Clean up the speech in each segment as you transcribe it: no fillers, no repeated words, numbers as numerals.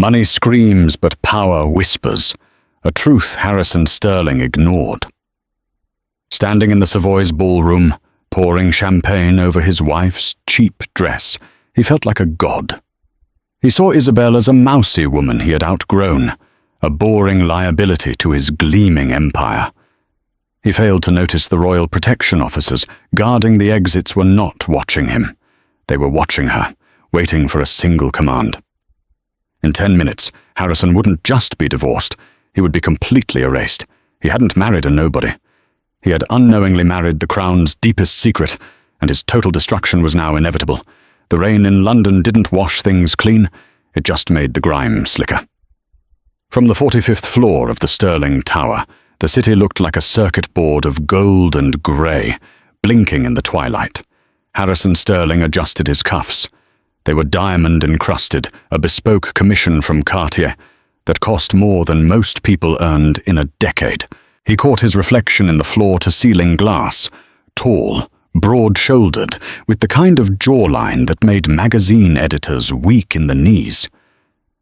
Money screams, but power whispers, a truth Harrison Sterling ignored. Standing in the Savoy's ballroom, pouring champagne over his wife's cheap dress, he felt like a god. He saw Isabel as a mousy woman he had outgrown, a boring liability to his gleaming empire. He failed to notice the royal protection officers guarding the exits were not watching him. They were watching her, waiting for a single command. In 10 minutes, Harrison wouldn't just be divorced, he would be completely erased. He hadn't married a nobody. He had unknowingly married the Crown's deepest secret, and his total destruction was now inevitable. The rain in London didn't wash things clean, it just made the grime slicker. From the 45th floor of the Sterling Tower, the city looked like a circuit board of gold and grey, blinking in the twilight. Harrison Sterling adjusted his cuffs. They were diamond-encrusted, a bespoke commission from Cartier that cost more than most people earned in a decade. He caught his reflection in the floor-to-ceiling glass, tall, broad-shouldered, with the kind of jawline that made magazine editors weak in the knees.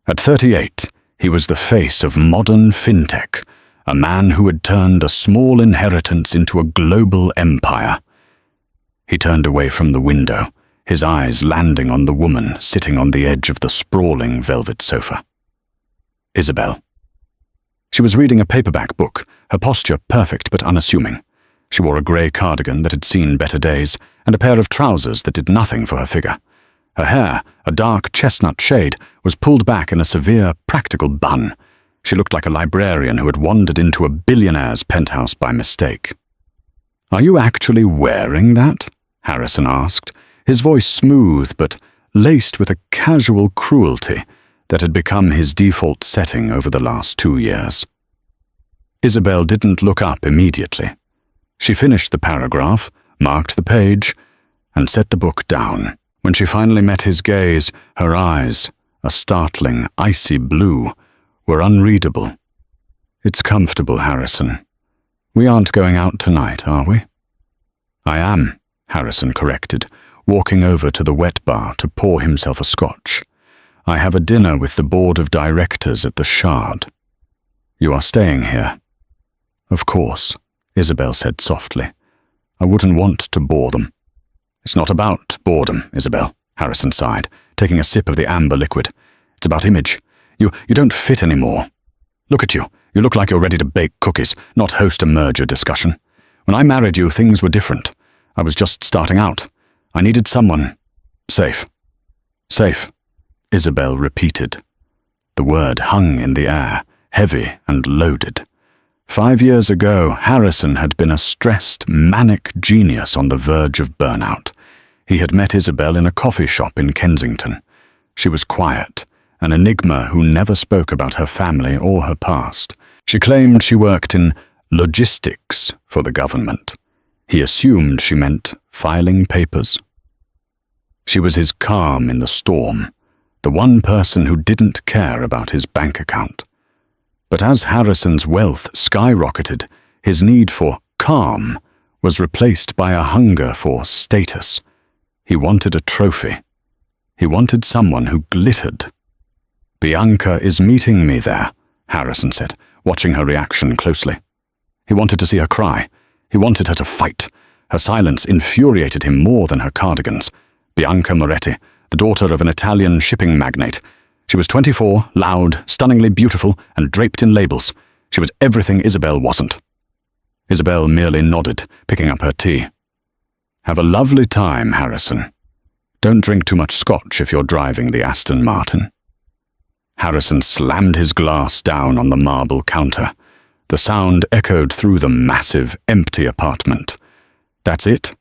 At 38, he was the face of modern fintech, a man who had turned a small inheritance into a global empire. He turned away from the window, his eyes landing on the woman sitting on the edge of the sprawling velvet sofa. Isabel. She was reading a paperback book, her posture perfect but unassuming. She wore a grey cardigan that had seen better days, and a pair of trousers that did nothing for her figure. Her hair, a dark chestnut shade, was pulled back in a severe, practical bun. She looked like a librarian who had wandered into a billionaire's penthouse by mistake. "Are you actually wearing that?" Harrison asked, his voice smooth but laced with a casual cruelty that had become his default setting over the last 2 years. Isabel didn't look up immediately. She finished the paragraph, marked the page, and set the book down. When she finally met his gaze, her eyes, a startling, icy blue, were unreadable. "It's comfortable, Harrison. We aren't going out tonight, are we?" "I am," Harrison corrected, walking over to the wet bar to pour himself a scotch. "I have a dinner with the board of directors at the Shard." "You are staying here?" "Of course," Isabel said softly. "I wouldn't want to bore them." "It's not about boredom, Isabel," Harrison sighed, taking a sip of the amber liquid. "It's about image. You don't fit anymore. Look at you. You look like you're ready to bake cookies, not host a merger discussion. When I married you, things were different. I was just starting out. I needed someone safe." "Safe," Isabel repeated. The word hung in the air, heavy and loaded. 5 years ago, Harrison had been a stressed, manic genius on the verge of burnout. He had met Isabel in a coffee shop in Kensington. She was quiet, an enigma who never spoke about her family or her past. She claimed she worked in logistics for the government. He assumed she meant filing papers. She was his calm in the storm, the one person who didn't care about his bank account. But as Harrison's wealth skyrocketed, his need for calm was replaced by a hunger for status. He wanted a trophy. He wanted someone who glittered. "Bianca is meeting me there," Harrison said, watching her reaction closely. He wanted to see her cry. He wanted her to fight. Her silence infuriated him more than her cardigans. Bianca Moretti, the daughter of an Italian shipping magnate. She was 24, loud, stunningly beautiful, and draped in labels. She was everything Isabel wasn't. Isabel merely nodded, picking up her tea. "Have a lovely time, Harrison. Don't drink too much scotch if you're driving the Aston Martin." Harrison slammed his glass down on the marble counter. The sound echoed through the massive, empty apartment. "That's it?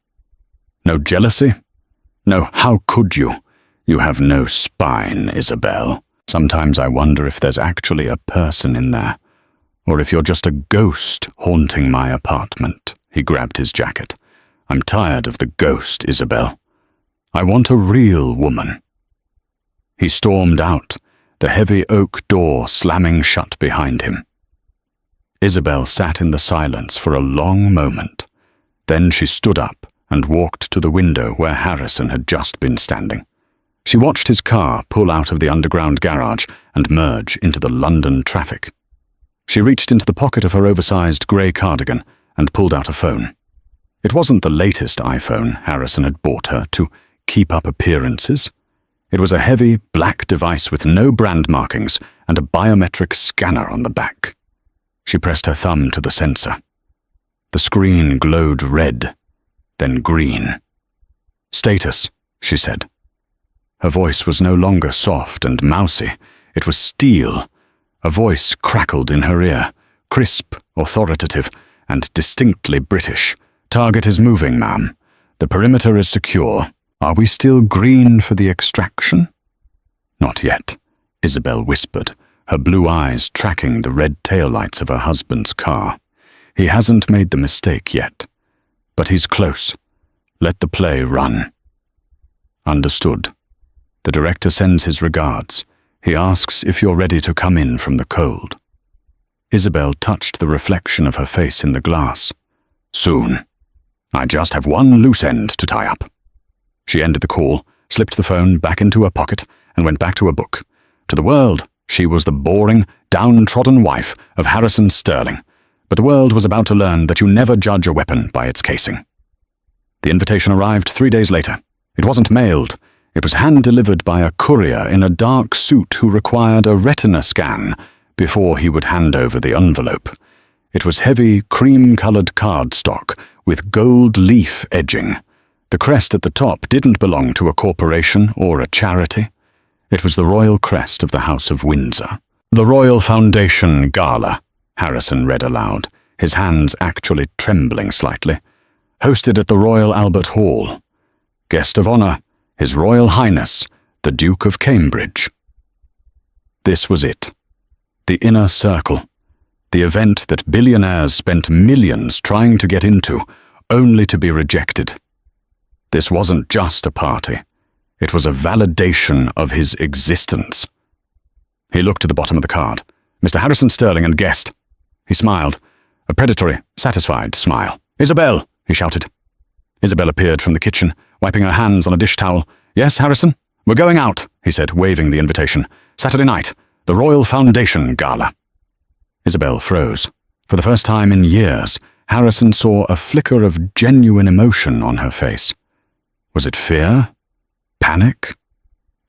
No jealousy? No, how could you? You have no spine, Isabel. Sometimes I wonder if there's actually a person in there, or if you're just a ghost haunting my apartment." He grabbed his jacket. "I'm tired of the ghost, Isabel. I want a real woman." He stormed out, the heavy oak door slamming shut behind him. Isabel sat in the silence for a long moment. Then she stood up and walked to the window where Harrison had just been standing. She watched his car pull out of the underground garage and merge into the London traffic. She reached into the pocket of her oversized grey cardigan and pulled out a phone. It wasn't the latest iPhone Harrison had bought her to keep up appearances. It was a heavy, black device with no brand markings and a biometric scanner on the back. She pressed her thumb to the sensor. The screen glowed red, then green. "Status," she said. Her voice was no longer soft and mousy. It was steel. A voice crackled in her ear, crisp, authoritative, and distinctly British. "Target is moving, ma'am. The perimeter is secure. Are we still green for the extraction?" "Not yet," Isabel whispered, her blue eyes tracking the red taillights of her husband's car. "He hasn't made the mistake yet. But he's close. Let the play run." "Understood. The director sends his regards. He asks if you're ready to come in from the cold." Isabel touched the reflection of her face in the glass. "Soon. I just have one loose end to tie up." She ended the call, slipped the phone back into her pocket, and went back to her book. To the world, she was the boring, downtrodden wife of Harrison Sterling, but the world was about to learn that you never judge a weapon by its casing. The invitation arrived 3 days later. It wasn't mailed. It was hand-delivered by a courier in a dark suit who required a retina scan before he would hand over the envelope. It was heavy, cream-colored cardstock with gold leaf edging. The crest at the top didn't belong to a corporation or a charity. It was the royal crest of the House of Windsor. "The Royal Foundation Gala," Harrison read aloud, his hands actually trembling slightly. "Hosted at the Royal Albert Hall. Guest of honor, His Royal Highness, the Duke of Cambridge." This was it. The inner circle. The event that billionaires spent millions trying to get into, only to be rejected. This wasn't just a party. It was a validation of his existence. He looked at the bottom of the card. "Mr. Harrison Sterling and guest." He smiled, a predatory, satisfied smile. "Isabel," he shouted. Isabel appeared from the kitchen, wiping her hands on a dish towel. "Yes, Harrison? We're going out," he said, waving the invitation. "Saturday night, the Royal Foundation Gala." Isabel froze. For the first time in years, Harrison saw a flicker of genuine emotion on her face. Was it fear? Panic?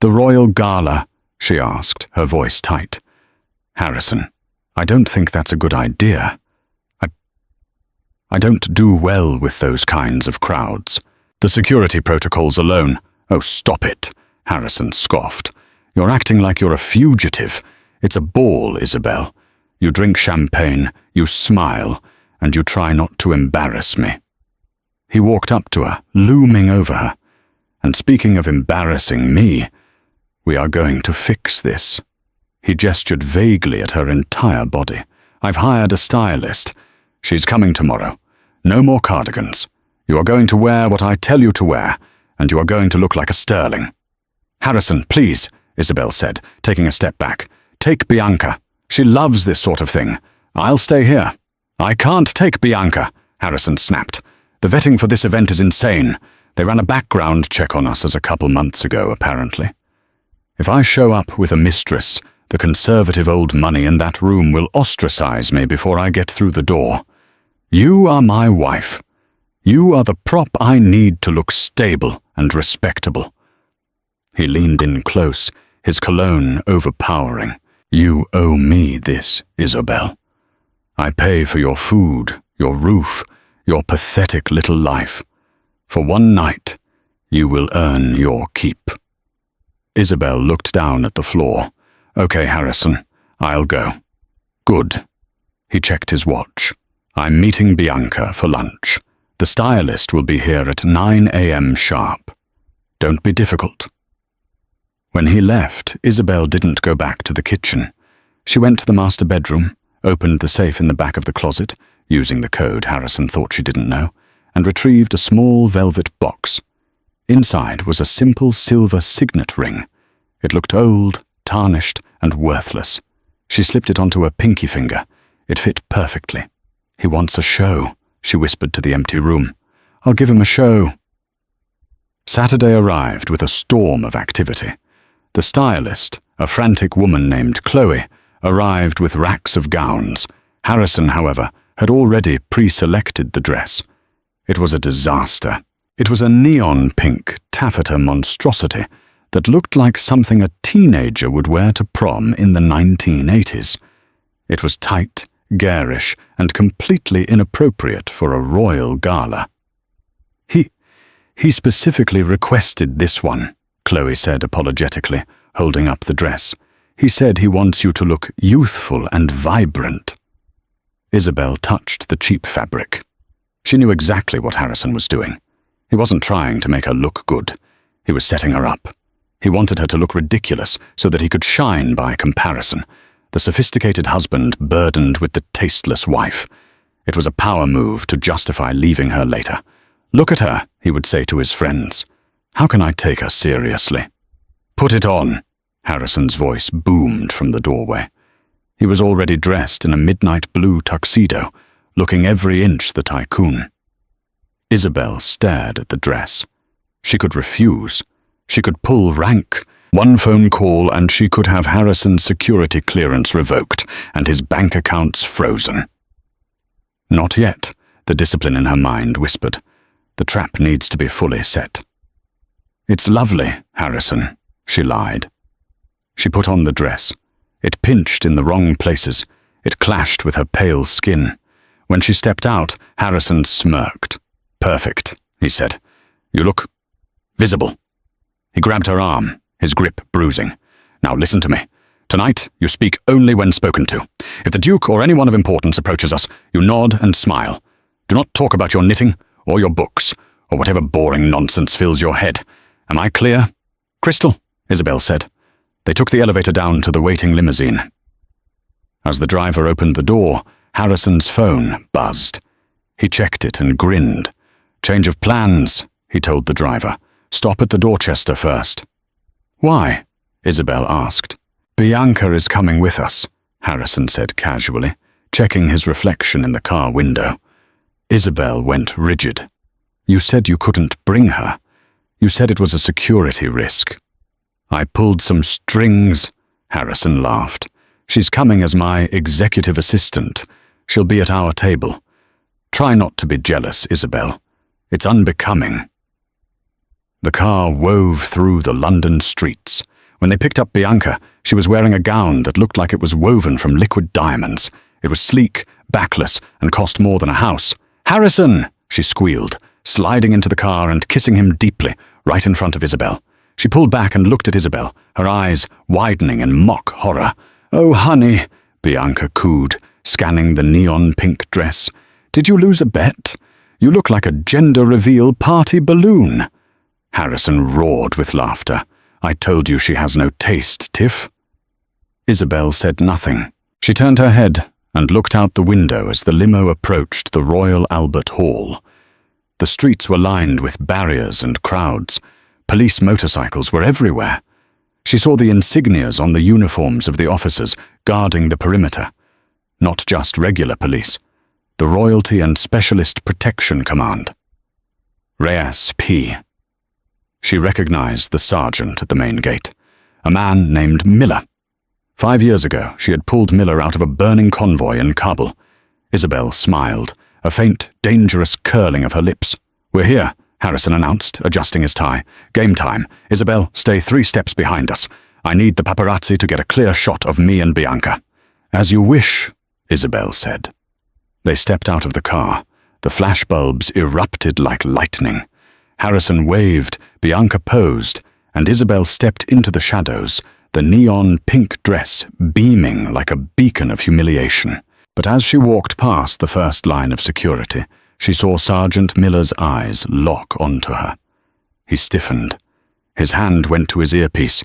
"The Royal Gala?" she asked, her voice tight. "Harrison, I don't think that's a good idea. I don't do well with those kinds of crowds. The security protocols alone—" "Oh, stop it," Harrison scoffed. "You're acting like you're a fugitive. It's a ball, Isabel. You drink champagne, you smile, and you try not to embarrass me." He walked up to her, looming over her. "And speaking of embarrassing me, we are going to fix this." He gestured vaguely at her entire body. "I've hired a stylist. She's coming tomorrow. No more cardigans. You are going to wear what I tell you to wear, and you are going to look like a Sterling." "Harrison, please," Isabel said, taking a step back. "Take Bianca. She loves this sort of thing. I'll stay here." "I can't take Bianca," Harrison snapped. "The vetting for this event is insane. They ran a background check on us as a couple months ago, apparently. If I show up with a mistress, the conservative old money in that room will ostracize me before I get through the door. You are my wife. You are the prop I need to look stable and respectable." He leaned in close, his cologne overpowering. "You owe me this, Isabel. I pay for your food, your roof, your pathetic little life. For one night, you will earn your keep." Isabel looked down at the floor. "Okay, Harrison, I'll go." "Good." He checked his watch. "I'm meeting Bianca for lunch. The stylist will be here at 9 a.m. sharp. Don't be difficult." When he left, Isabel didn't go back to the kitchen. She went to the master bedroom, opened the safe in the back of the closet, using the code Harrison thought she didn't know, and retrieved a small velvet box. Inside was a simple silver signet ring. It looked old, tarnished, and worthless. She slipped it onto her pinky finger. It fit perfectly. "He wants a show," she whispered to the empty room. "I'll give him a show." Saturday arrived with a storm of activity. The stylist, a frantic woman named Chloe, arrived with racks of gowns. Harrison, however, had already pre-selected the dress. It was a disaster. It was a neon pink taffeta monstrosity that looked like something a teenager would wear to prom in the 1980s. It was tight, garish, and completely inappropriate for a royal gala. He specifically requested this one, Chloe said apologetically, holding up the dress. He said he wants you to look youthful and vibrant. Isabel touched the cheap fabric. She knew exactly what Harrison was doing. He wasn't trying to make her look good. He was setting her up. He wanted her to look ridiculous so that he could shine by comparison. The sophisticated husband burdened with the tasteless wife. It was a power move to justify leaving her later. "Look at her," he would say to his friends. "How can I take her seriously?" "Put it on," Harrison's voice boomed from the doorway. He was already dressed in a midnight blue tuxedo, looking every inch the tycoon. Isabel stared at the dress. She could refuse. She could pull rank. One phone call and she could have Harrison's security clearance revoked and his bank accounts frozen. Not yet, the discipline in her mind whispered. The trap needs to be fully set. "It's lovely, Harrison," she lied. She put on the dress. It pinched in the wrong places. It clashed with her pale skin. When she stepped out, Harrison smirked. "Perfect," he said. "You look visible." He grabbed her arm, his grip bruising. "Now listen to me. Tonight, you speak only when spoken to. If the Duke or anyone of importance approaches us, you nod and smile. Do not talk about your knitting or your books, or whatever boring nonsense fills your head. Am I clear?" "Crystal," Isabel said. They took the elevator down to the waiting limousine. As the driver opened the door, Harrison's phone buzzed. He checked it and grinned. "Change of plans," he told the driver. "Stop at the Dorchester first." "Why?" Isabel asked. "Bianca is coming with us," Harrison said casually, checking his reflection in the car window. Isabel went rigid. "You said you couldn't bring her. You said it was a security risk." "I pulled some strings," Harrison laughed. "She's coming as my executive assistant. She'll be at our table. Try not to be jealous, Isabel. It's unbecoming." The car wove through the London streets. When they picked up Bianca, she was wearing a gown that looked like it was woven from liquid diamonds. It was sleek, backless, and cost more than a house. "Harrison!" she squealed, sliding into the car and kissing him deeply, right in front of Isabel. She pulled back and looked at Isabel, her eyes widening in mock horror. "Oh, honey," Bianca cooed, scanning the neon pink dress. "Did you lose a bet? You look like a gender reveal party balloon." Harrison roared with laughter. "I told you she has no taste, Tiff." Isabel said nothing. She turned her head and looked out the window as the limo approached the Royal Albert Hall. The streets were lined with barriers and crowds. Police motorcycles were everywhere. She saw the insignias on the uniforms of the officers guarding the perimeter. Not just regular police. The Royalty and Specialist Protection Command. Reyes P. She recognized the sergeant at the main gate, a man named Miller. 5 years ago, she had pulled Miller out of a burning convoy in Kabul. Isabel smiled, a faint, dangerous curling of her lips. "We're here," Harrison announced, adjusting his tie. "Game time. Isabel, stay 3 steps behind us. I need the paparazzi to get a clear shot of me and Bianca." "As you wish," Isabel said. They stepped out of the car. The flashbulbs erupted like lightning. Harrison waved, Bianca posed, and Isabel stepped into the shadows, the neon pink dress beaming like a beacon of humiliation. But as she walked past the first line of security, she saw Sergeant Miller's eyes lock onto her. He stiffened. His hand went to his earpiece.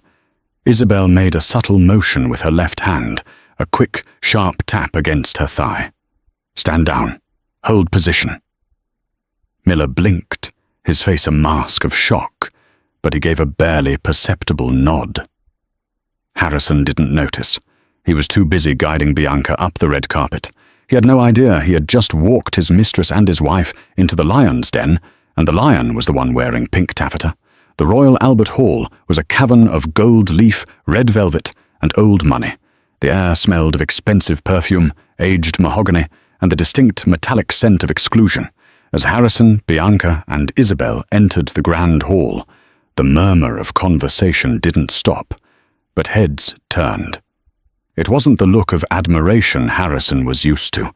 Isabel made a subtle motion with her left hand, a quick, sharp tap against her thigh. "Stand down. Hold position." Miller blinked, his face a mask of shock, but he gave a barely perceptible nod. Harrison didn't notice. He was too busy guiding Bianca up the red carpet. He had no idea he had just walked his mistress and his wife into the lion's den, and the lion was the one wearing pink taffeta. The Royal Albert Hall was a cavern of gold leaf, red velvet, and old money. The air smelled of expensive perfume, aged mahogany, and the distinct metallic scent of exclusion. As Harrison, Bianca, and Isabel entered the grand hall, the murmur of conversation didn't stop, but heads turned. It wasn't the look of admiration Harrison was used to.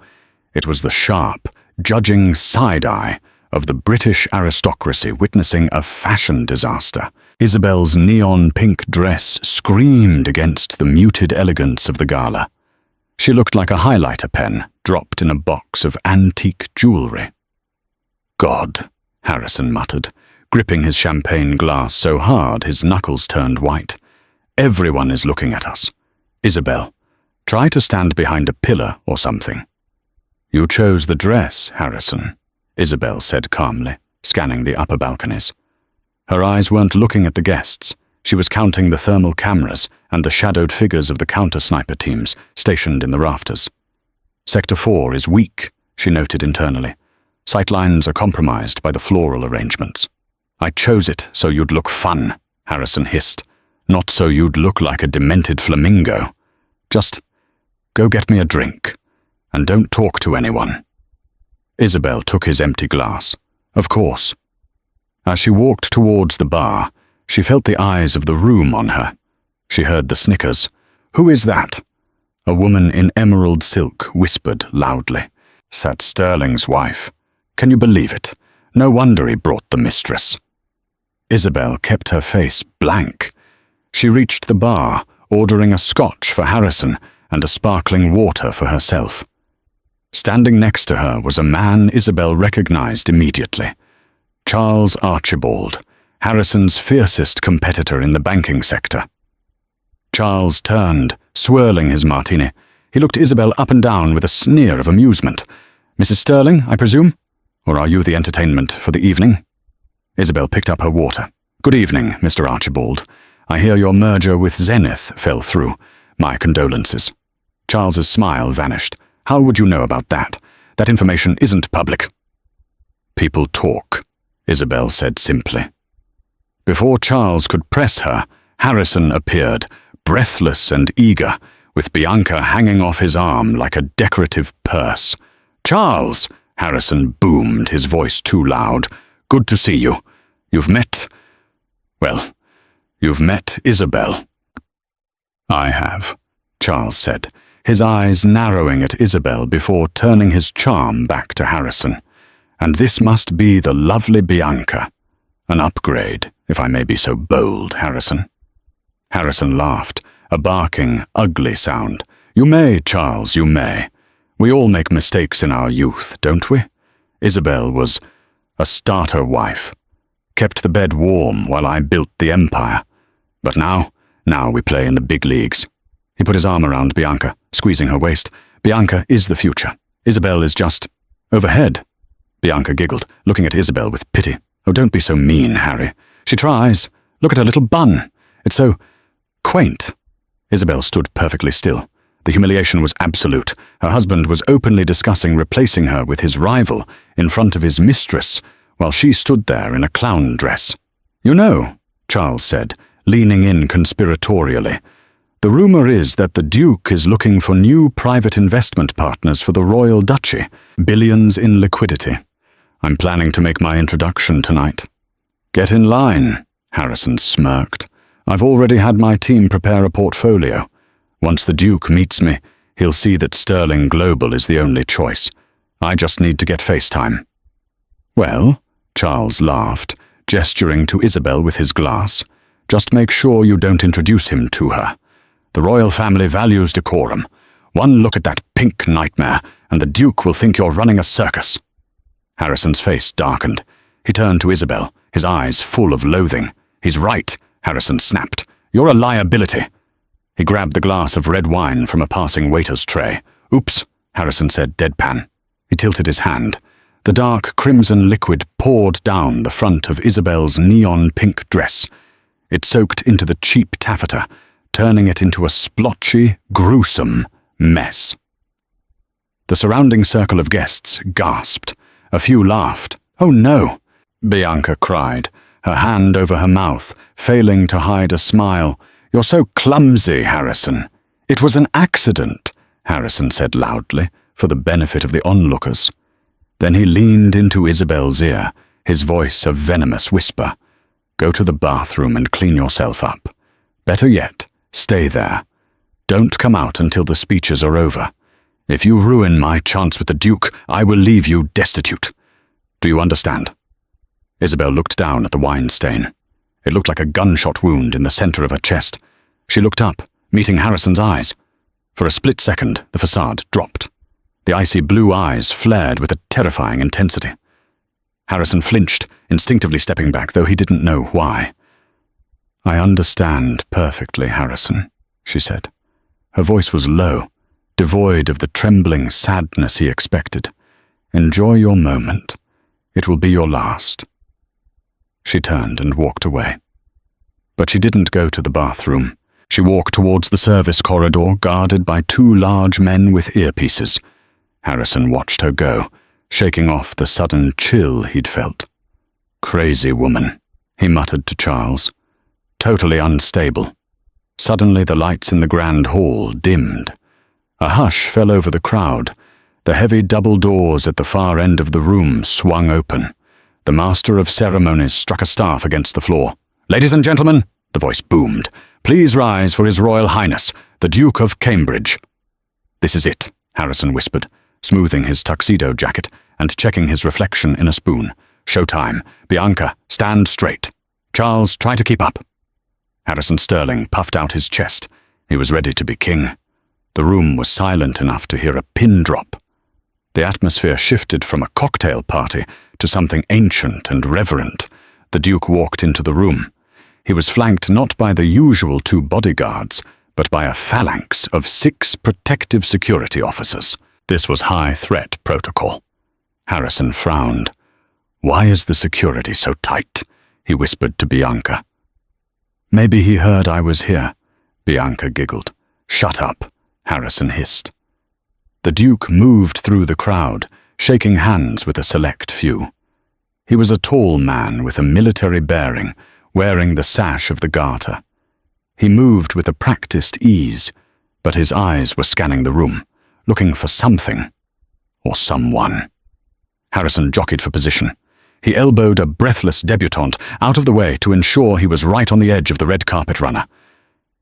It was the sharp, judging side-eye of the British aristocracy witnessing a fashion disaster. Isabel's neon pink dress screamed against the muted elegance of the gala. She looked like a highlighter pen dropped in a box of antique jewelry. "God," Harrison muttered, gripping his champagne glass so hard his knuckles turned white. "Everyone is looking at us. Isabel, try to stand behind a pillar or something." "You chose the dress, Harrison," Isabel said calmly, scanning the upper balconies. Her eyes weren't looking at the guests. She was counting the thermal cameras and the shadowed figures of the counter-sniper teams stationed in the rafters. "Sector 4 is weak," she noted internally. "Sightlines are compromised by the floral arrangements." "I chose it so you'd look fun," Harrison hissed, "not so you'd look like a demented flamingo. Just go get me a drink, and don't talk to anyone." Isabel took his empty glass. "Of course." As she walked towards the bar, she felt the eyes of the room on her. She heard the snickers. "Who is that?" A woman in emerald silk whispered loudly. "That's Sterling's wife. Can you believe it? No wonder he brought the mistress." Isabel kept her face blank. She reached the bar, ordering a scotch for Harrison and a sparkling water for herself. Standing next to her was a man Isabel recognized immediately. Charles Archibald, Harrison's fiercest competitor in the banking sector. Charles turned, swirling his martini. He looked Isabel up and down with a sneer of amusement. "Mrs. Sterling, I presume? Or are you the entertainment for the evening?" Isabel picked up her water. "Good evening, Mr. Archibald. I hear your merger with Zenith fell through. My condolences." Charles's smile vanished. "How would you know about that? That information isn't public." "People talk," Isabel said simply. Before Charles could press her, Harrison appeared, breathless and eager, with Bianca hanging off his arm like a decorative purse. "Charles!" Harrison boomed, his voice too loud. "Good to see you. You've met Isabel." "I have," Charles said, his eyes narrowing at Isabel before turning his charm back to Harrison. "And this must be the lovely Bianca. An upgrade, if I may be so bold, Harrison." Harrison laughed, a barking, ugly sound. "You may, Charles, you may. We all make mistakes in our youth, don't we? Isabel was a starter wife. Kept the bed warm while I built the empire. But now we play in the big leagues." He put his arm around Bianca, squeezing her waist. "Bianca is the future. Isabel is just overhead." Bianca giggled, looking at Isabel with pity. "Oh, don't be so mean, Harry. She tries. Look at her little bun. It's so quaint." Isabel stood perfectly still. The humiliation was absolute. Her husband was openly discussing replacing her with his rival in front of his mistress, while she stood there in a clown dress. "You know," Charles said, leaning in conspiratorially, "the rumor is that the Duke is looking for new private investment partners for the Royal Duchy, billions in liquidity. I'm planning to make my introduction tonight." "Get in line," Harrison smirked. "I've already had my team prepare a portfolio. Once the Duke meets me, he'll see that Sterling Global is the only choice. I just need to get FaceTime." "Well," Charles laughed, gesturing to Isabel with his glass, "just make sure you don't introduce him to her. The royal family values decorum. One look at that pink nightmare, and the Duke will think you're running a circus." Harrison's face darkened. He turned to Isabel, his eyes full of loathing. "He's right," Harrison snapped. "You're a liability." He grabbed the glass of red wine from a passing waiter's tray. "Oops," Harrison said deadpan. He tilted his hand. The dark crimson liquid poured down the front of Isabel's neon pink dress. It soaked into the cheap taffeta, turning it into a splotchy, gruesome mess. The surrounding circle of guests gasped. A few laughed. "Oh no!" Bianca cried, her hand over her mouth, failing to hide a smile. "You're so clumsy, Harrison." "It was an accident," Harrison said loudly, for the benefit of the onlookers. Then he leaned into Isabel's ear, his voice a venomous whisper. "Go to the bathroom and clean yourself up. Better yet, stay there. Don't come out until the speeches are over. If you ruin my chance with the Duke, I will leave you destitute. Do you understand?" Isabel looked down at the wine stain. It looked like a gunshot wound in the center of her chest. She looked up, meeting Harrison's eyes. For a split second, the facade dropped. The icy blue eyes flared with a terrifying intensity. Harrison flinched, instinctively stepping back, though he didn't know why. "I understand perfectly, Harrison," she said. Her voice was low, devoid of the trembling sadness he expected. "Enjoy your moment. It will be your last." She turned and walked away. But she didn't go to the bathroom. She walked towards the service corridor, guarded by two large men with earpieces. Harrison watched her go, shaking off the sudden chill he'd felt. "Crazy woman," he muttered to Charles. "Totally unstable." Suddenly the lights in the grand hall dimmed. A hush fell over the crowd. The heavy double doors at the far end of the room swung open. The master of ceremonies struck a staff against the floor. "Ladies and gentlemen," the voice boomed, "please rise for His Royal Highness, the Duke of Cambridge." "This is it," Harrison whispered, smoothing his tuxedo jacket and checking his reflection in a spoon. "Showtime. Bianca, stand straight. Charles, try to keep up." Harrison Sterling puffed out his chest. He was ready to be king. The room was silent enough to hear a pin drop. The atmosphere shifted from a cocktail party to something ancient and reverent. The Duke walked into the room. He was flanked not by the usual 2 bodyguards, but by a phalanx of 6 protective security officers. This was high-threat protocol. Harrison frowned. "Why is the security so tight?" he whispered to Bianca. "Maybe he heard I was here," Bianca giggled. "Shut up," Harrison hissed. The Duke moved through the crowd, shaking hands with a select few. He was a tall man with a military bearing, wearing the sash of the Garter. He moved with a practiced ease, but his eyes were scanning the room, looking for something or someone. Harrison jockeyed for position. He elbowed a breathless debutante out of the way to ensure he was right on the edge of the red carpet runner.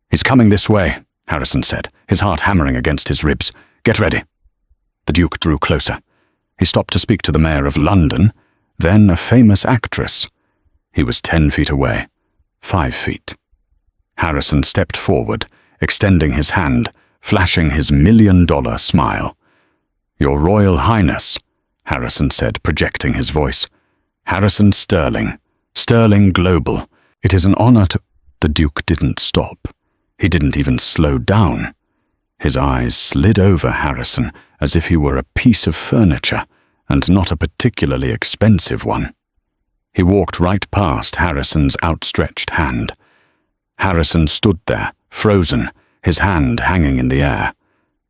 "He's coming this way," Harrison said, his heart hammering against his ribs. "Get ready." The Duke drew closer. He stopped to speak to the Mayor of London, then a famous actress. He was 10 feet away, 5 feet. Harrison stepped forward, extending his hand, flashing his $1,000,000 smile. "Your Royal Highness," Harrison said, projecting his voice. "Harrison Sterling, Sterling Global. It is an honor to—" The Duke didn't stop. He didn't even slow down. His eyes slid over Harrison as if he were a piece of furniture, and not a particularly expensive one. He walked right past Harrison's outstretched hand. Harrison stood there, frozen, his hand hanging in the air.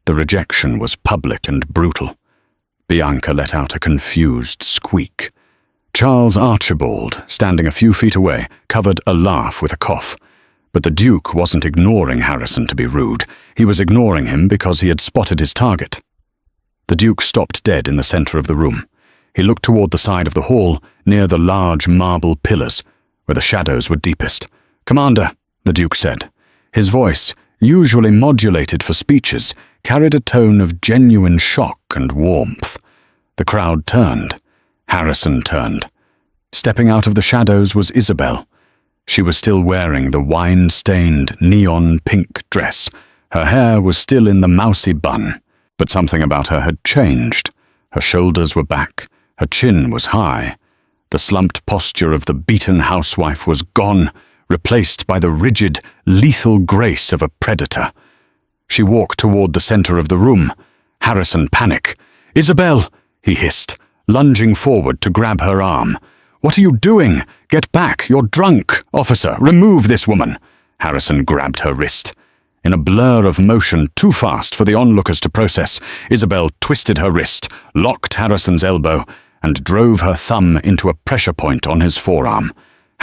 The rejection was public and brutal. Bianca let out a confused squeak. Charles Archibald, standing a few feet away, covered a laugh with a cough. But the Duke wasn't ignoring Harrison to be rude. He was ignoring him because he had spotted his target. The Duke stopped dead in the center of the room. He looked toward the side of the hall, near the large marble pillars, where the shadows were deepest. "Commander," the Duke said. His voice, usually modulated for speeches, carried a tone of genuine shock and warmth. The crowd turned. Harrison turned. Stepping out of the shadows was Isabel. She was still wearing the wine-stained neon pink dress. Her hair was still in the mousy bun, but something about her had changed. Her shoulders were back. Her chin was high. The slumped posture of the beaten housewife was gone, replaced by the rigid, lethal grace of a predator. She walked toward the center of the room. Harrison panicked. "Isabel!" he hissed, lunging forward to grab her arm. "What are you doing? Get back! You're drunk! Officer, remove this woman!" Harrison grabbed her wrist. In a blur of motion too fast for the onlookers to process, Isabel twisted her wrist, locked Harrison's elbow, and drove her thumb into a pressure point on his forearm.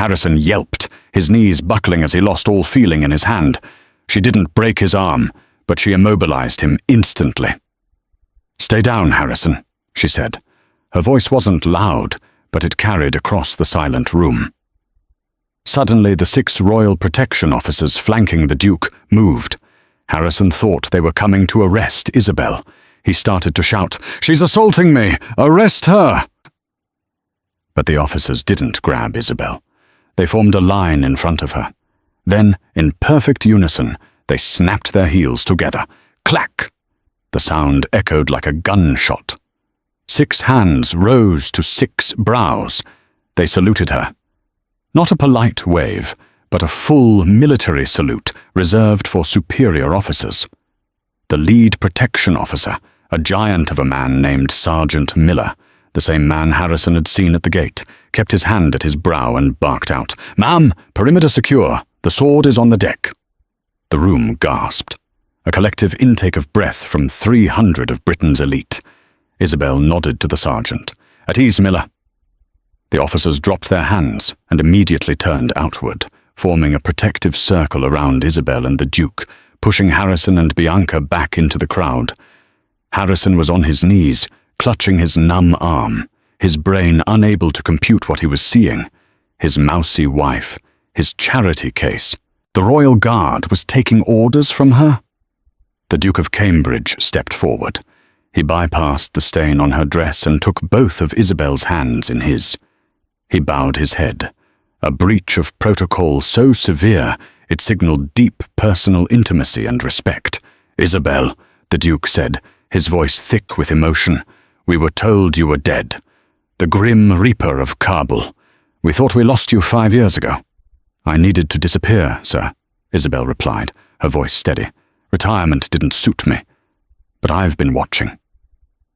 Harrison yelped, his knees buckling as he lost all feeling in his hand. She didn't break his arm, but she immobilized him instantly. "Stay down, Harrison," she said. Her voice wasn't loud, but it carried across the silent room. Suddenly, the 6 royal protection officers flanking the Duke moved. Harrison thought they were coming to arrest Isabel. He started to shout, "She's assaulting me! Arrest her!" But the officers didn't grab Isabel. They formed a line in front of her. Then, in perfect unison, they snapped their heels together. Clack! The sound echoed like a gunshot. 6 hands rose to 6 brows. They saluted her. Not a polite wave, but a full military salute reserved for superior officers. The lead protection officer, a giant of a man named Sergeant Miller, the same man Harrison had seen at the gate, kept his hand at his brow and barked out, "Ma'am, perimeter secure. The sword is on the deck." The room gasped. A collective intake of breath from 300 of Britain's elite. Isabel nodded to the sergeant. "At ease, Miller." The officers dropped their hands and immediately turned outward, forming a protective circle around Isabel and the Duke, pushing Harrison and Bianca back into the crowd. Harrison was on his knees, clutching his numb arm, his brain unable to compute what he was seeing. His mousy wife, his charity case. The Royal Guard was taking orders from her? The Duke of Cambridge stepped forward. He bypassed the stain on her dress and took both of Isabel's hands in his. He bowed his head, a breach of protocol so severe it signaled deep personal intimacy and respect. "Isabel," the Duke said, his voice thick with emotion, "we were told you were dead. The Grim Reaper of Kabul. We thought we lost you 5 years ago." "I needed to disappear, sir," Isabel replied, her voice steady. "Retirement didn't suit me. But I've been watching."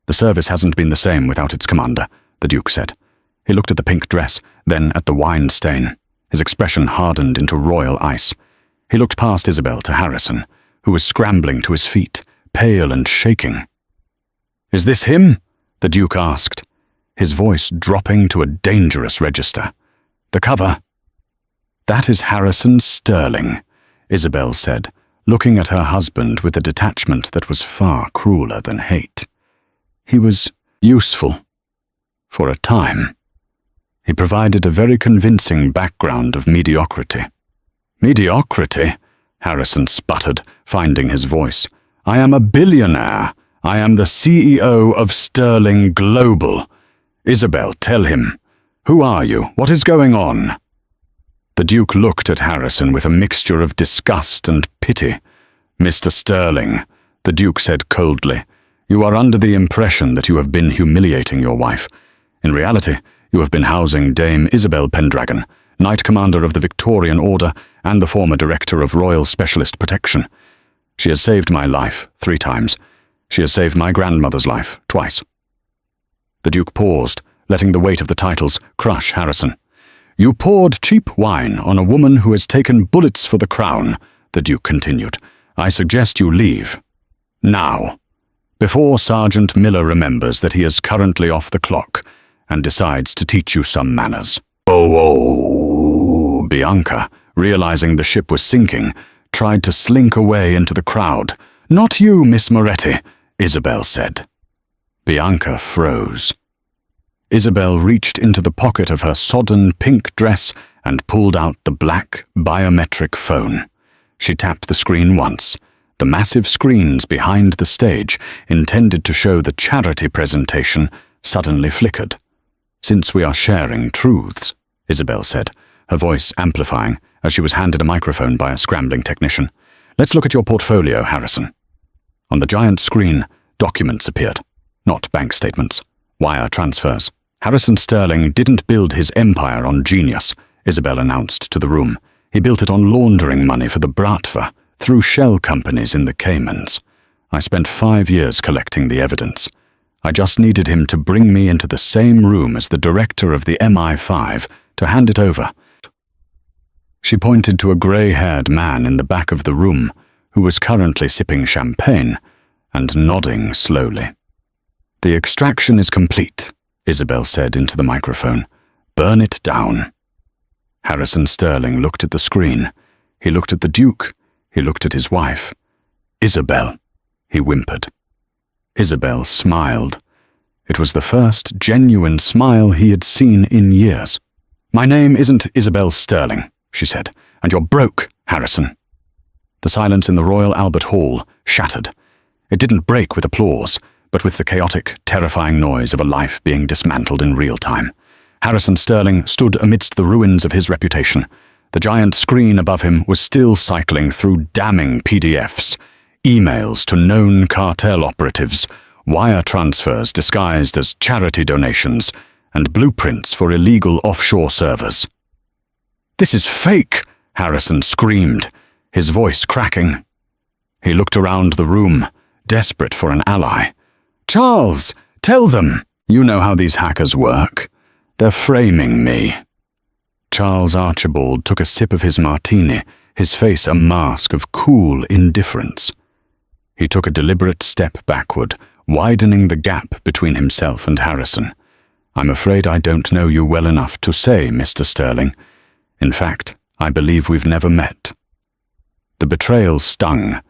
"The service hasn't been the same without its commander," the Duke said. He looked at the pink dress, then at the wine stain. His expression hardened into royal ice. He looked past Isabel to Harrison, who was scrambling to his feet, pale and shaking. "Is this him?" the Duke asked, his voice dropping to a dangerous register. "The cover." "That is Harrison Sterling," Isabel said, looking at her husband with a detachment that was far crueler than hate. "He was useful. For a time. He provided a very convincing background of mediocrity." "Mediocrity?" Harrison sputtered, finding his voice. "I am a billionaire. I am the CEO of Sterling Global. Isabel, tell him. Who are you? What is going on?" The Duke looked at Harrison with a mixture of disgust and pity. "Mr. Sterling," the Duke said coldly, "you are under the impression that you have been humiliating your wife. In reality, you have been housing Dame Isabel Pendragon, Knight Commander of the Victorian Order and the former Director of Royal Specialist Protection. She has saved my life 3 times. She has saved my grandmother's life twice." The Duke paused, letting the weight of the titles crush Harrison. "You poured cheap wine on a woman who has taken bullets for the crown," the Duke continued. "I suggest you leave. Now. Before Sergeant Miller remembers that he is currently off the clock and decides to teach you some manners." "Oh!" Bianca, realizing the ship was sinking, tried to slink away into the crowd. "Not you, Miss Moretti," Isabel said. Bianca froze. Isabel reached into the pocket of her sodden pink dress and pulled out the black biometric phone. She tapped the screen once. The massive screens behind the stage, intended to show the charity presentation, suddenly flickered. "Since we are sharing truths," Isabel said, her voice amplifying as she was handed a microphone by a scrambling technician. "Let's look at your portfolio, Harrison." On the giant screen, documents appeared. Not bank statements. Wire transfers. "Harrison Sterling didn't build his empire on genius," Isabel announced to the room. "He built it on laundering money for the Bratva through shell companies in the Caymans. I spent 5 years collecting the evidence. I just needed him to bring me into the same room as the director of the MI5 to hand it over." She pointed to a grey-haired man in the back of the room who was currently sipping champagne and nodding slowly. "The extraction is complete," Isabel said into the microphone. "Burn it down." Harrison Sterling looked at the screen. He looked at the Duke. He looked at his wife. "Isabel," he whimpered. Isabel smiled. It was the first genuine smile he had seen in years. "My name isn't Isabel Sterling," she said, "and you're broke, Harrison." The silence in the Royal Albert Hall shattered. It didn't break with applause, but with the chaotic, terrifying noise of a life being dismantled in real time. Harrison Sterling stood amidst the ruins of his reputation. The giant screen above him was still cycling through damning PDFs, emails to known cartel operatives, wire transfers disguised as charity donations, and blueprints for illegal offshore servers. "This is fake!" Harrison screamed, his voice cracking. He looked around the room, desperate for an ally. "Charles, tell them! You know how these hackers work. They're framing me." Charles Archibald took a sip of his martini, his face a mask of cool indifference. He took a deliberate step backward, widening the gap between himself and Harrison. "I'm afraid I don't know you well enough to say, Mr. Sterling. In fact, I believe we've never met." The betrayal stung,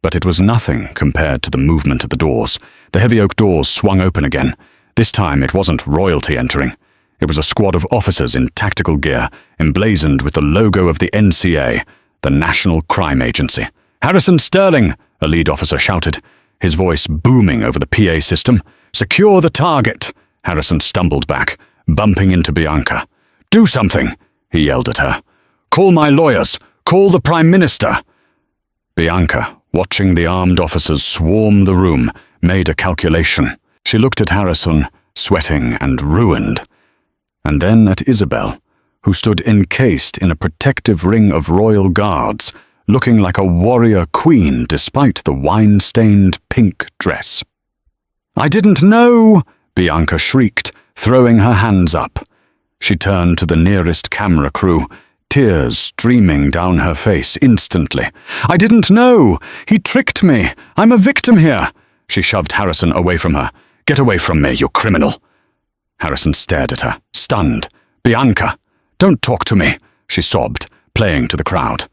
but it was nothing compared to the movement at the doors. The heavy oak doors swung open again. This time it wasn't royalty entering. It was a squad of officers in tactical gear, emblazoned with the logo of the NCA, the National Crime Agency. "Harrison Sterling!" a lead officer shouted, his voice booming over the PA system. "Secure the target!" Harrison stumbled back, bumping into Bianca. "Do something!" he yelled at her. "Call my lawyers! Call the Prime Minister!" Bianca, watching the armed officers swarm the room, made a calculation. She looked at Harrison, sweating and ruined, and then at Isabel, who stood encased in a protective ring of royal guards, looking like a warrior queen despite the wine-stained pink dress. "I didn't know!" Bianca shrieked, throwing her hands up. She turned to the nearest camera crew, tears streaming down her face instantly. "I didn't know! He tricked me! I'm a victim here!" She shoved Harrison away from her. "Get away from me, you criminal!" Harrison stared at her, stunned. "Bianca, don't talk to me," she sobbed, playing to the crowd.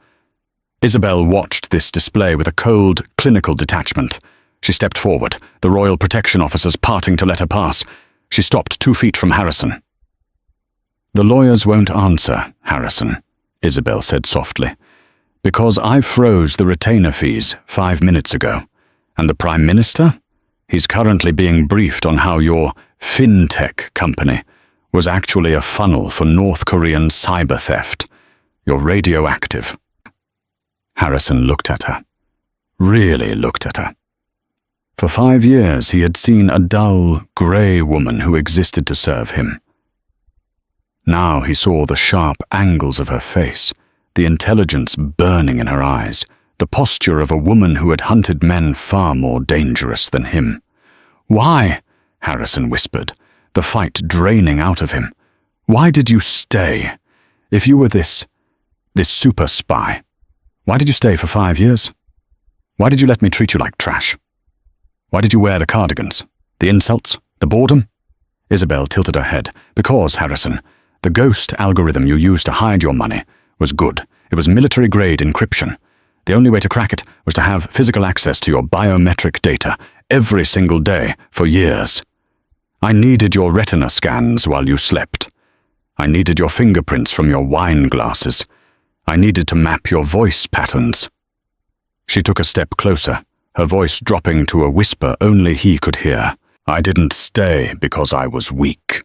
Isabel watched this display with a cold, clinical detachment. She stepped forward, the royal protection officers parting to let her pass. She stopped 2 feet from Harrison. "The lawyers won't answer, Harrison," Isabel said softly, "because I froze the retainer fees 5 minutes ago. And the Prime Minister? He's currently being briefed on how your fintech company was actually a funnel for North Korean cyber theft. You're radioactive." Harrison looked at her. Really looked at her. For 5 years he had seen a dull, grey woman who existed to serve him. Now he saw the sharp angles of her face, the intelligence burning in her eyes, the posture of a woman who had hunted men far more dangerous than him. "Why?" Harrison whispered, the fight draining out of him. "Why did you stay? If you were this super spy, why did you stay for 5 years? Why did you let me treat you like trash? Why did you wear the cardigans? The insults? The boredom?" Isabel tilted her head. "Because, Harrison, the ghost algorithm you used to hide your money was good. It was military-grade encryption. The only way to crack it was to have physical access to your biometric data every single day for years. I needed your retina scans while you slept. I needed your fingerprints from your wine glasses. I needed to map your voice patterns." She took a step closer, her voice dropping to a whisper only he could hear. "I didn't stay because I was weak.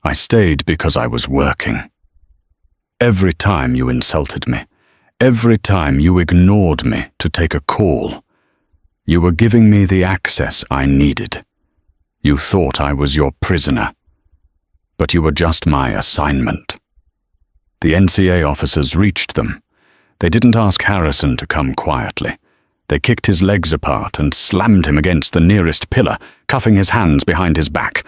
I stayed because I was working. Every time you insulted me, every time you ignored me to take a call, you were giving me the access I needed. You thought I was your prisoner, but you were just my assignment." The NCA officers reached them. They didn't ask Harrison to come quietly. They kicked his legs apart and slammed him against the nearest pillar, cuffing his hands behind his back.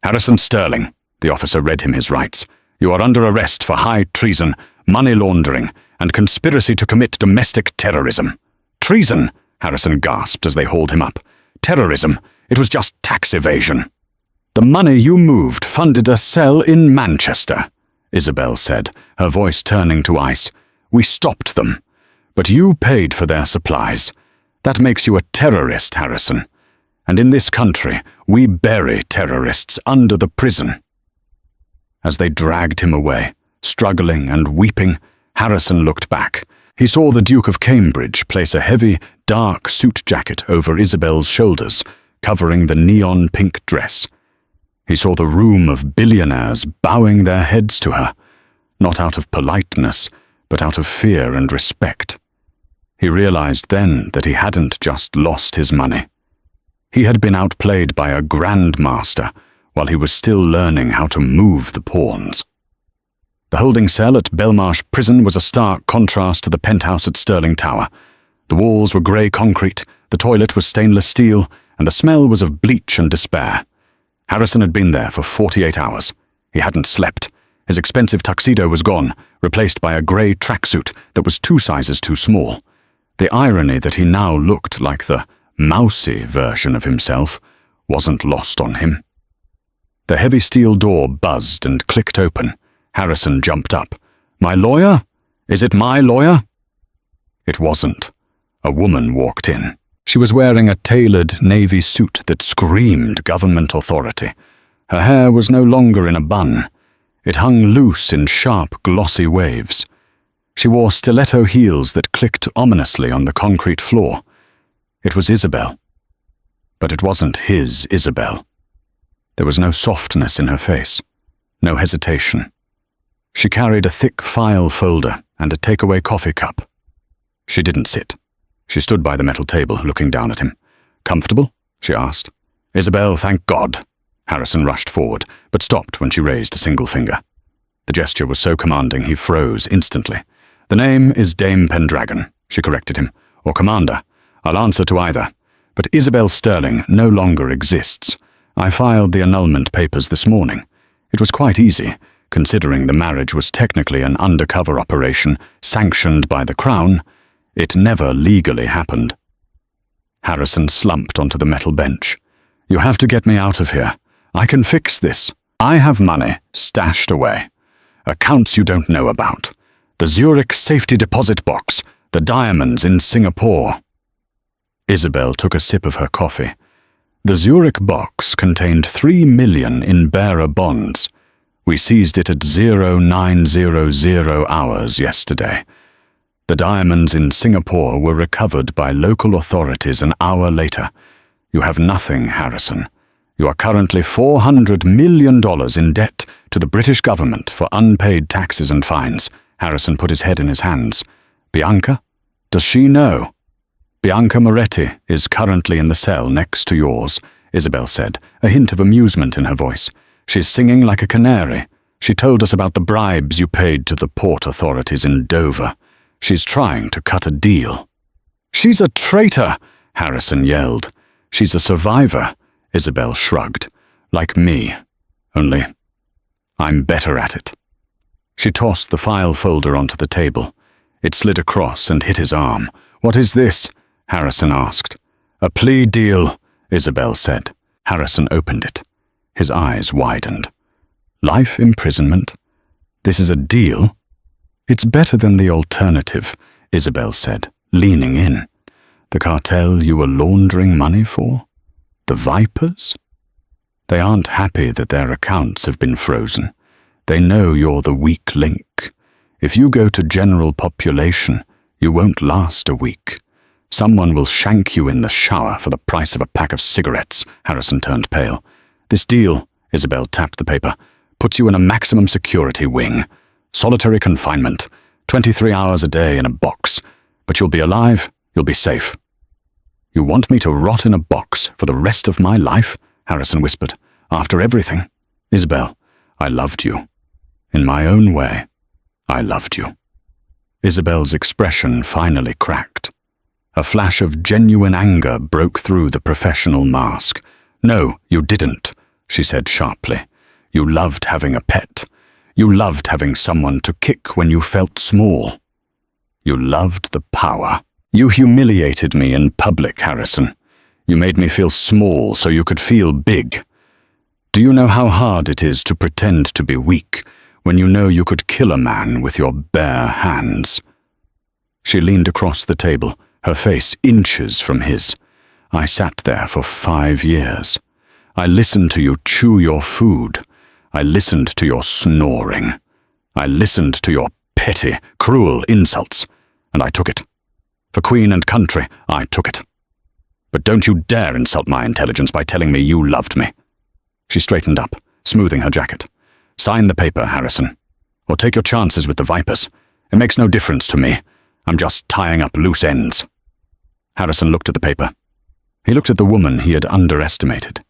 "Harrison Sterling," the officer read him his rights, "you are under arrest for high treason, money laundering, and conspiracy to commit domestic terrorism." "Treason?" Harrison gasped as they hauled him up. "Terrorism? It was just tax evasion." "The money you moved funded a cell in Manchester," Isabel said, her voice turning to ice. "We stopped them. But you paid for their supplies. That makes you a terrorist, Harrison. And in this country, we bury terrorists under the prison." As they dragged him away, struggling and weeping, Harrison looked back. He saw the Duke of Cambridge place a heavy, dark suit jacket over Isabel's shoulders, covering the neon pink dress. He saw the room of billionaires bowing their heads to her, not out of politeness, but out of fear and respect. He realized then that he hadn't just lost his money. He had been outplayed by a grandmaster while he was still learning how to move the pawns. The holding cell at Belmarsh Prison was a stark contrast to the penthouse at Stirling Tower. The walls were grey concrete, the toilet was stainless steel, and the smell was of bleach and despair. Harrison had been there for 48 hours. He hadn't slept. His expensive tuxedo was gone, replaced by a grey tracksuit that was 2 sizes too small. The irony that he now looked like the mousy version of himself wasn't lost on him. The heavy steel door buzzed and clicked open. Harrison jumped up. "My lawyer? Is it my lawyer?" It wasn't. A woman walked in. She was wearing a tailored navy suit that screamed government authority. Her hair was no longer in a bun. It hung loose in sharp, glossy waves. She wore stiletto heels that clicked ominously on the concrete floor. It was Isabel. But it wasn't his Isabel. There was no softness in her face, no hesitation. She carried a thick file folder and a takeaway coffee cup. She didn't sit. She stood by the metal table, looking down at him. "Comfortable?" she asked. "Isabel, thank God." Harrison rushed forward, but stopped when she raised a single finger. The gesture was so commanding he froze instantly. "The name is Dame Pendragon," she corrected him, "or Commander. I'll answer to either. But Isabel Sterling no longer exists. I filed the annulment papers this morning. It was quite easy, considering the marriage was technically an undercover operation sanctioned by the Crown. It never legally happened." Harrison slumped onto the metal bench. "You have to get me out of here. I can fix this. I have money stashed away. Accounts you don't know about. The Zurich safety deposit box. The diamonds in Singapore." Isabel took a sip of her coffee. "The Zurich box contained 3 million in bearer bonds. We seized it at 0900 hours yesterday. The diamonds in Singapore were recovered by local authorities an hour later. You have nothing, Harrison. You are currently $400 million in debt to the British government for unpaid taxes and fines." Harrison put his head in his hands. "Bianca? Does she know?" "Bianca Moretti is currently in the cell next to yours," Isabel said, a hint of amusement in her voice. "She's singing like a canary. She told us about the bribes you paid to the port authorities in Dover. She's trying to cut a deal." "She's a traitor!" Harrison yelled. "She's a survivor," Isabel shrugged. "Like me. Only I'm better at it." She tossed the file folder onto the table. It slid across and hit his arm. "What is this?" Harrison asked. "A plea deal," Isabel said. Harrison opened it. His eyes widened. "Life imprisonment? This is a deal?" "It's better than the alternative," Isabel said, leaning in. "The cartel you were laundering money for? The Vipers? They aren't happy that their accounts have been frozen. They know you're the weak link. If you go to general population, you won't last a week. Someone will shank you in the shower for the price of a pack of cigarettes." Harrison turned pale. "This deal," Isabel tapped the paper, "puts you in a maximum security wing. Solitary confinement, 23 hours a day in a box. But you'll be alive, you'll be safe." "You want me to rot in a box for the rest of my life?" Harrison whispered. "After everything? Isabel, I loved you. In my own way, I loved you." Isabel's expression finally cracked. A flash of genuine anger broke through the professional mask. "No, you didn't," she said sharply. "You loved having a pet. You loved having someone to kick when you felt small. You loved the power. You humiliated me in public, Harrison. You made me feel small so you could feel big. Do you know how hard it is to pretend to be weak when you know you could kill a man with your bare hands. She leaned across the table, her face inches from his. I sat there for 5 years. I listened to you chew your food. I listened to your snoring. I listened to your petty, cruel insults, and I took it. For Queen and country, I took it. But don't you dare insult my intelligence by telling me you loved me. She straightened up, smoothing her jacket. Sign the paper, Harrison. Or take your chances with the vipers. It makes no difference to me. I'm just tying up loose ends. Harrison looked at the paper. He looked at the woman he had underestimated.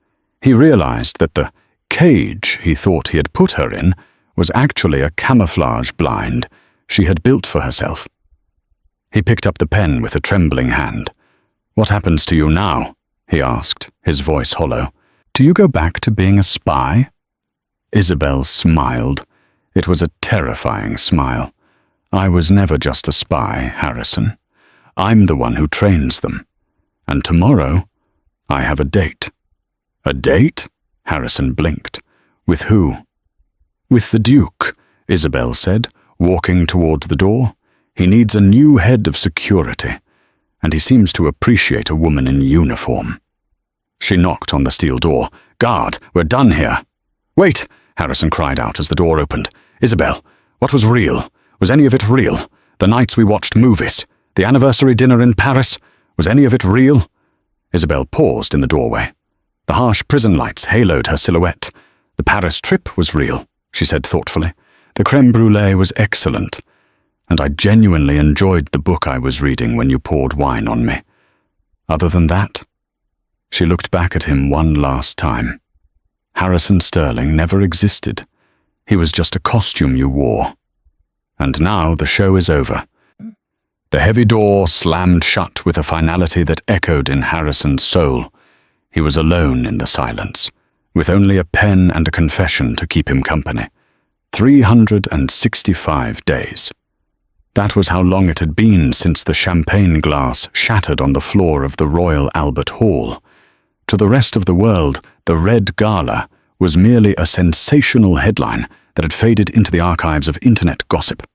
He realized that the cage he thought he had put her in was actually a camouflage blind she had built for herself. He picked up the pen with a trembling hand. "What happens to you now?" he asked, his voice hollow. "Do you go back to being a spy?" Isabel smiled. It was a terrifying smile. "I was never just a spy, Harrison. I'm the one who trains them. And tomorrow, I have a date." "A date?" Harrison blinked. "With who?" "With the Duke," Isabel said, walking toward the door. "He needs a new head of security, and he seems to appreciate a woman in uniform." She knocked on the steel door. "Guard, we're done here." "Wait!" Harrison cried out as the door opened. "Isabel, what was real? Was any of it real? The nights we watched movies? The anniversary dinner in Paris? Was any of it real?" Isabel paused in the doorway. The harsh prison lights haloed her silhouette. "The Paris trip was real," she said thoughtfully. "The crème brûlée was excellent. And I genuinely enjoyed the book I was reading when you poured wine on me. Other than that..." She looked back at him one last time. Harrison Sterling never existed. He was just a costume you wore. And now the show is over. The heavy door slammed shut with a finality that echoed in Harrison's soul. He was alone in the silence, with only a pen and a confession to keep him company. 365 days. That was how long it had been since the champagne glass shattered on the floor of the Royal Albert Hall. To the rest of the world, the Red Gala was merely a sensational headline that had faded into the archives of internet gossip.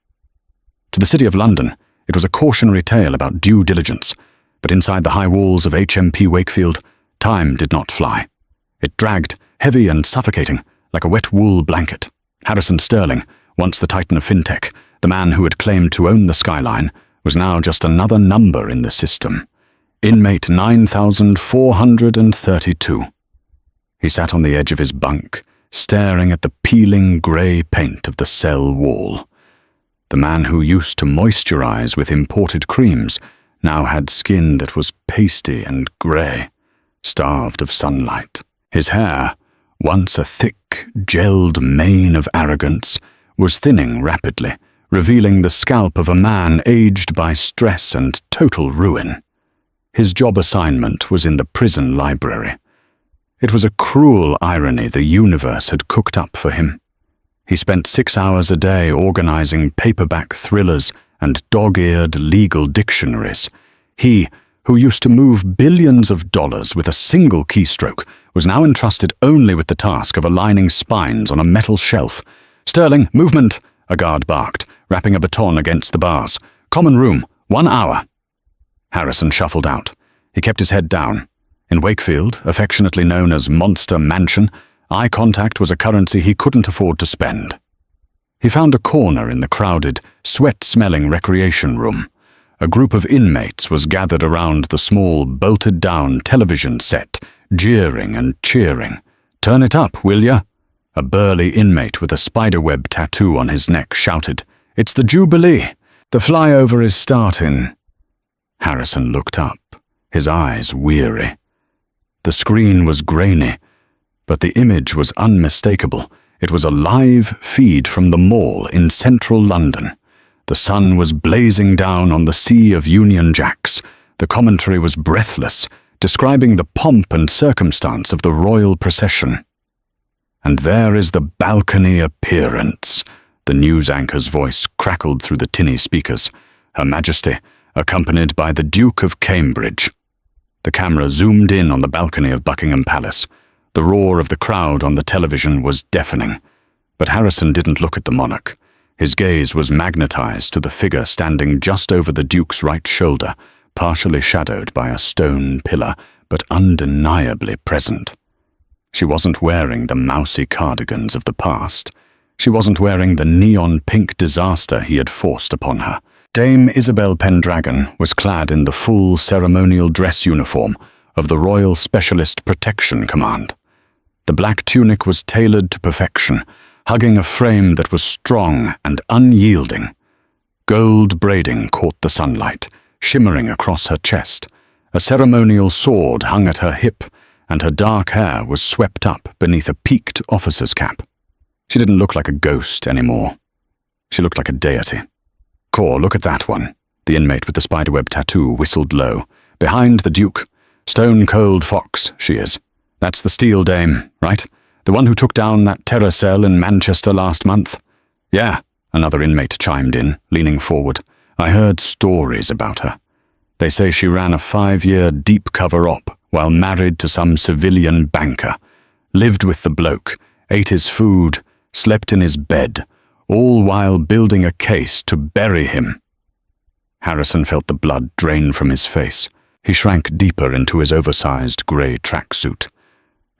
To the City of London, it was a cautionary tale about due diligence, but inside the high walls of HMP Wakefield, time did not fly. It dragged, heavy and suffocating, like a wet wool blanket. Harrison Sterling, once the titan of fintech, the man who had claimed to own the skyline, was now just another number in the system. Inmate 9432. He sat on the edge of his bunk, staring at the peeling grey paint of the cell wall. The man who used to moisturize with imported creams now had skin that was pasty and grey, starved of sunlight. His hair, once a thick, gelled mane of arrogance, was thinning rapidly, revealing the scalp of a man aged by stress and total ruin. His job assignment was in the prison library. It was a cruel irony the universe had cooked up for him. He spent 6 hours a day organizing paperback thrillers and dog-eared legal dictionaries. He, who used to move billions of dollars with a single keystroke, was now entrusted only with the task of aligning spines on a metal shelf. "Sterling, movement!" a guard barked, rapping a baton against the bars. "Common room, 1 hour." Harrison shuffled out. He kept his head down. In Wakefield, affectionately known as Monster Mansion, eye contact was a currency he couldn't afford to spend. He found a corner in the crowded, sweat-smelling recreation room. A group of inmates was gathered around the small, bolted-down television set, jeering and cheering. "Turn it up, will ya?" A burly inmate with a spiderweb tattoo on his neck shouted. "It's the Jubilee! The flyover is starting." Harrison looked up, his eyes weary. The screen was grainy, but the image was unmistakable. It was a live feed from the mall in central London. The sun was blazing down on the sea of Union Jacks. The commentary was breathless, describing the pomp and circumstance of the royal procession. "And there is the balcony appearance," the news anchor's voice crackled through the tinny speakers. "Her Majesty, accompanied by the Duke of Cambridge." The camera zoomed in on the balcony of Buckingham Palace. The roar of the crowd on the television was deafening. But Harrison didn't look at the monarch. His gaze was magnetized to the figure standing just over the Duke's right shoulder, partially shadowed by a stone pillar, but undeniably present. She wasn't wearing the mousy cardigans of the past. She wasn't wearing the neon-pink disaster he had forced upon her. Dame Isabel Pendragon was clad in the full ceremonial dress uniform of the Royal Specialist Protection Command. The black tunic was tailored to perfection, hugging a frame that was strong and unyielding. Gold braiding caught the sunlight, shimmering across her chest. A ceremonial sword hung at her hip, and her dark hair was swept up beneath a peaked officer's cap. She didn't look like a ghost anymore. She looked like a deity. "Cor, look at that one." The inmate with the spiderweb tattoo whistled low. "Behind the Duke. Stone-cold fox, she is. That's the Steel Dame, right? The one who took down that terror cell in Manchester last month?" "Yeah," another inmate chimed in, leaning forward. "I heard stories about her. They say she ran a 5-year deep cover-op while married to some civilian banker, lived with the bloke, ate his food, slept in his bed, all while building a case to bury him." Harrison felt the blood drain from his face. He shrank deeper into his oversized grey tracksuit.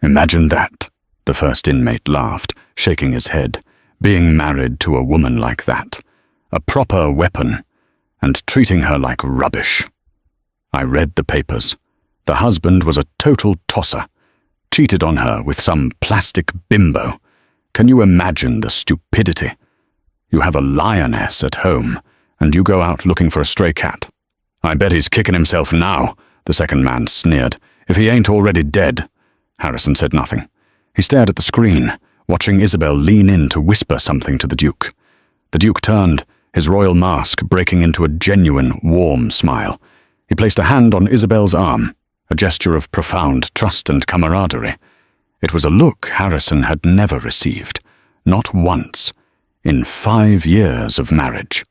"Imagine that," the first inmate laughed, shaking his head, "being married to a woman like that. A proper weapon, and treating her like rubbish." I read the papers. The husband was a total tosser. Cheated on her with some plastic bimbo. Can you imagine the stupidity? You have a lioness at home, and you go out looking for a stray cat. "I bet he's kicking himself now," the second man sneered. "If he ain't already dead." Harrison said nothing. He stared at the screen, watching Isabel lean in to whisper something to the Duke. The Duke turned, his royal mask breaking into a genuine, warm smile. He placed a hand on Isabel's arm, a gesture of profound trust and camaraderie. It was a look Harrison had never received, not once, in 5 years of marriage.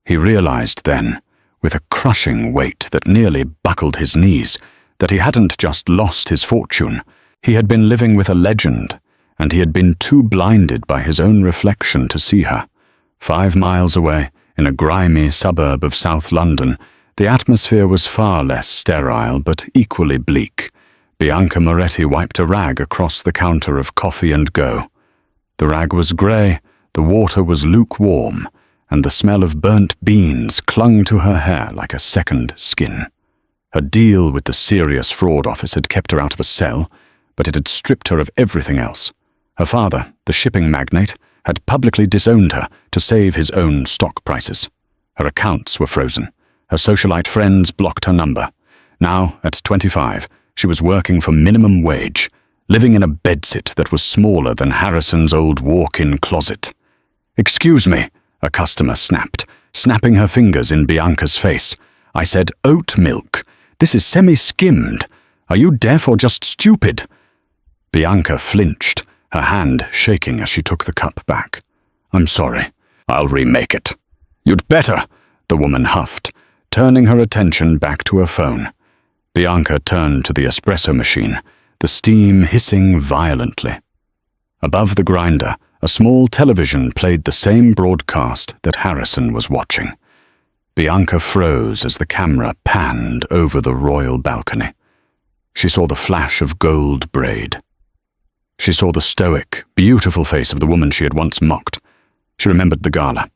He realized then, with a crushing weight that nearly buckled his knees, that he hadn't just lost his fortune. He had been living with a legend, and he had been too blinded by his own reflection to see her. 5 miles away, in a grimy suburb of South London, the atmosphere was far less sterile but equally bleak. Bianca Moretti wiped a rag across the counter of Coffee and Go. The rag was grey, the water was lukewarm, and the smell of burnt beans clung to her hair like a second skin. Her deal with the serious fraud office had kept her out of a cell, but it had stripped her of everything else. Her father, the shipping magnate, had publicly disowned her to save his own stock prices. Her accounts were frozen. Her socialite friends blocked her number. Now, at 25, she was working for minimum wage, living in a bedsit that was smaller than Harrison's old walk-in closet. "Excuse me," a customer snapped, snapping her fingers in Bianca's face. "I said oat milk. This is semi-skimmed. Are you deaf or just stupid?" Bianca flinched, her hand shaking as she took the cup back. "I'm sorry. I'll remake it." "You'd better," the woman huffed, turning her attention back to her phone. Bianca turned to the espresso machine, the steam hissing violently. Above the grinder, a small television played the same broadcast that Harrison was watching. Bianca froze as the camera panned over the royal balcony. She saw the flash of gold braid. She saw the stoic, beautiful face of the woman she had once mocked. She remembered the gala.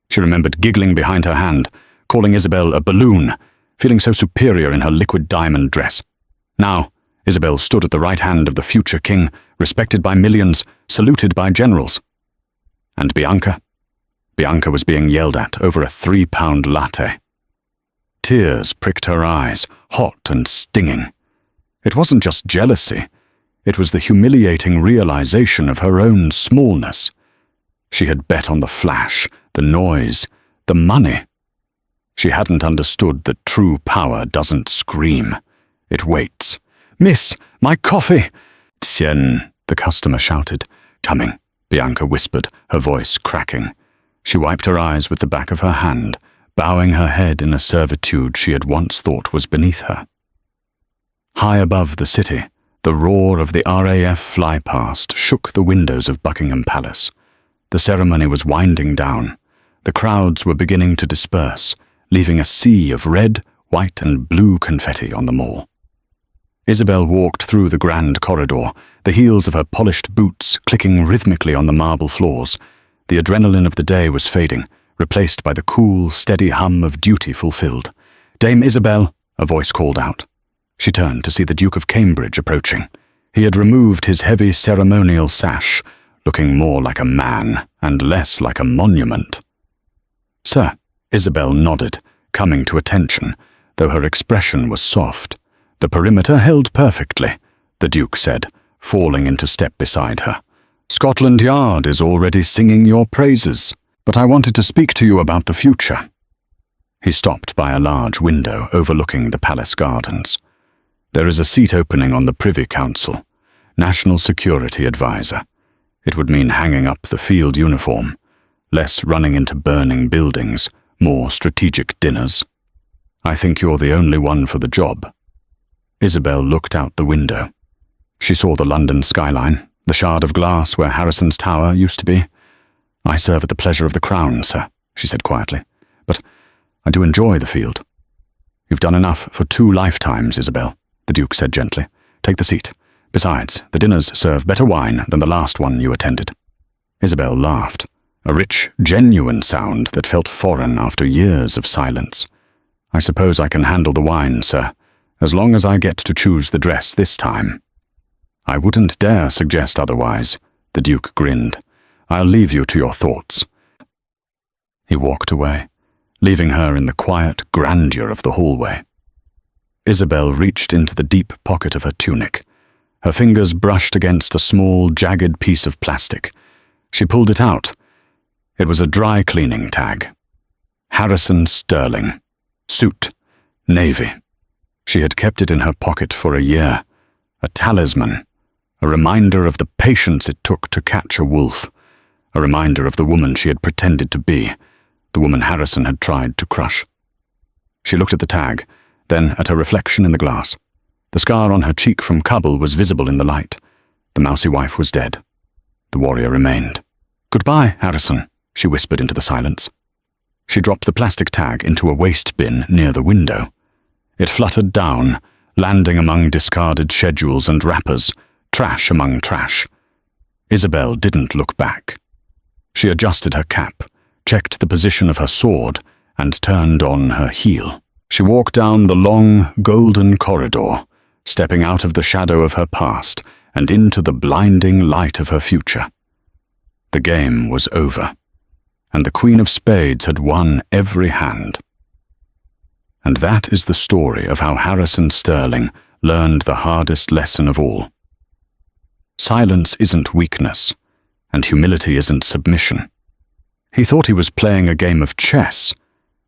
She remembered giggling behind her hand, calling Isabel a balloon, feeling so superior in her liquid diamond dress. Now, Isabel stood at the right hand of the future king, respected by millions, saluted by generals. And Bianca? Bianca was being yelled at over a 3-pound latte. Tears pricked her eyes, hot and stinging. It wasn't just jealousy. It was the humiliating realization of her own smallness. She had bet on the flash, the noise, the money. She hadn't understood that true power doesn't scream. It waits. "Miss, my coffee!" "Tiens," the customer shouted. "Coming," Bianca whispered, her voice cracking. She wiped her eyes with the back of her hand, bowing her head in a servitude she had once thought was beneath her. High above the city, The roar of the RAF flypast shook the windows of Buckingham Palace. The ceremony was winding down. The crowds were beginning to disperse, leaving a sea of red, white and blue confetti on the mall. Isabel walked through the grand corridor, the heels of her polished boots clicking rhythmically on the marble floors. The adrenaline of the day was fading, replaced by the cool, steady hum of duty fulfilled. "Dame Isabel," a voice called out. She turned to see the Duke of Cambridge approaching. He had removed his heavy ceremonial sash, looking more like a man and less like a monument. "Sir," Isabel nodded, coming to attention, though her expression was soft. "The perimeter held perfectly," the Duke said, falling into step beside her. "Scotland Yard is already singing your praises, but I wanted to speak to you about the future." He stopped by a large window overlooking the palace gardens. "There is a seat opening on the Privy Council, National Security Advisor. It would mean hanging up the field uniform, less running into burning buildings, more strategic dinners. I think you're the only one for the job." Isabel looked out the window. She saw the London skyline, the shard of glass where Harrison's Tower used to be. "I serve at the pleasure of the Crown, sir," she said quietly, "but I do enjoy the field." "You've done enough for 2 lifetimes, Isabel," the Duke said gently. "Take the seat. Besides, the dinners serve better wine than the last one you attended." Isabel laughed, a rich, genuine sound that felt foreign after years of silence. "I suppose I can handle the wine, sir, as long as I get to choose the dress this time." "I wouldn't dare suggest otherwise," the Duke grinned. "I'll leave you to your thoughts." He walked away, leaving her in the quiet grandeur of the hallway. Isabel reached into the deep pocket of her tunic. Her fingers brushed against a small, jagged piece of plastic. She pulled it out. It was a dry cleaning tag. Harrison Sterling. Suit. Navy. She had kept it in her pocket for a year. A talisman. A reminder of the patience it took to catch a wolf. A reminder of the woman she had pretended to be. The woman Harrison had tried to crush. She looked at the tag, then at her reflection in the glass. The scar on her cheek from Kabul was visible in the light. The mousy wife was dead. The warrior remained. "Goodbye, Harrison," she whispered into the silence. She dropped the plastic tag into a waste bin near the window. It fluttered down, landing among discarded schedules and wrappers, trash among trash. Isabel didn't look back. She adjusted her cap, checked the position of her sword, and turned on her heel. She walked down the long, golden corridor, stepping out of the shadow of her past and into the blinding light of her future. The game was over, and the Queen of Spades had won every hand. And that is the story of how Harrison Sterling learned the hardest lesson of all. Silence isn't weakness, and humility isn't submission. He thought he was playing a game of chess,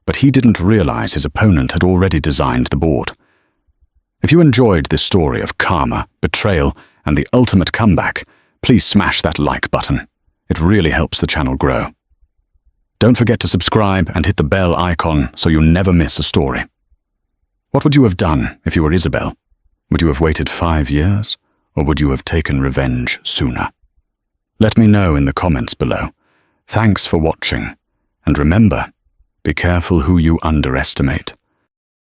but he didn't realize his opponent had already designed the board. If you enjoyed this story of karma, betrayal, and the ultimate comeback, please smash that like button. It really helps the channel grow. Don't forget to subscribe and hit the bell icon so you never miss a story. What would you have done if you were Isabel? Would you have waited 5 years, or would you have taken revenge sooner? Let me know in the comments below. Thanks for watching, and remember, be careful who you underestimate.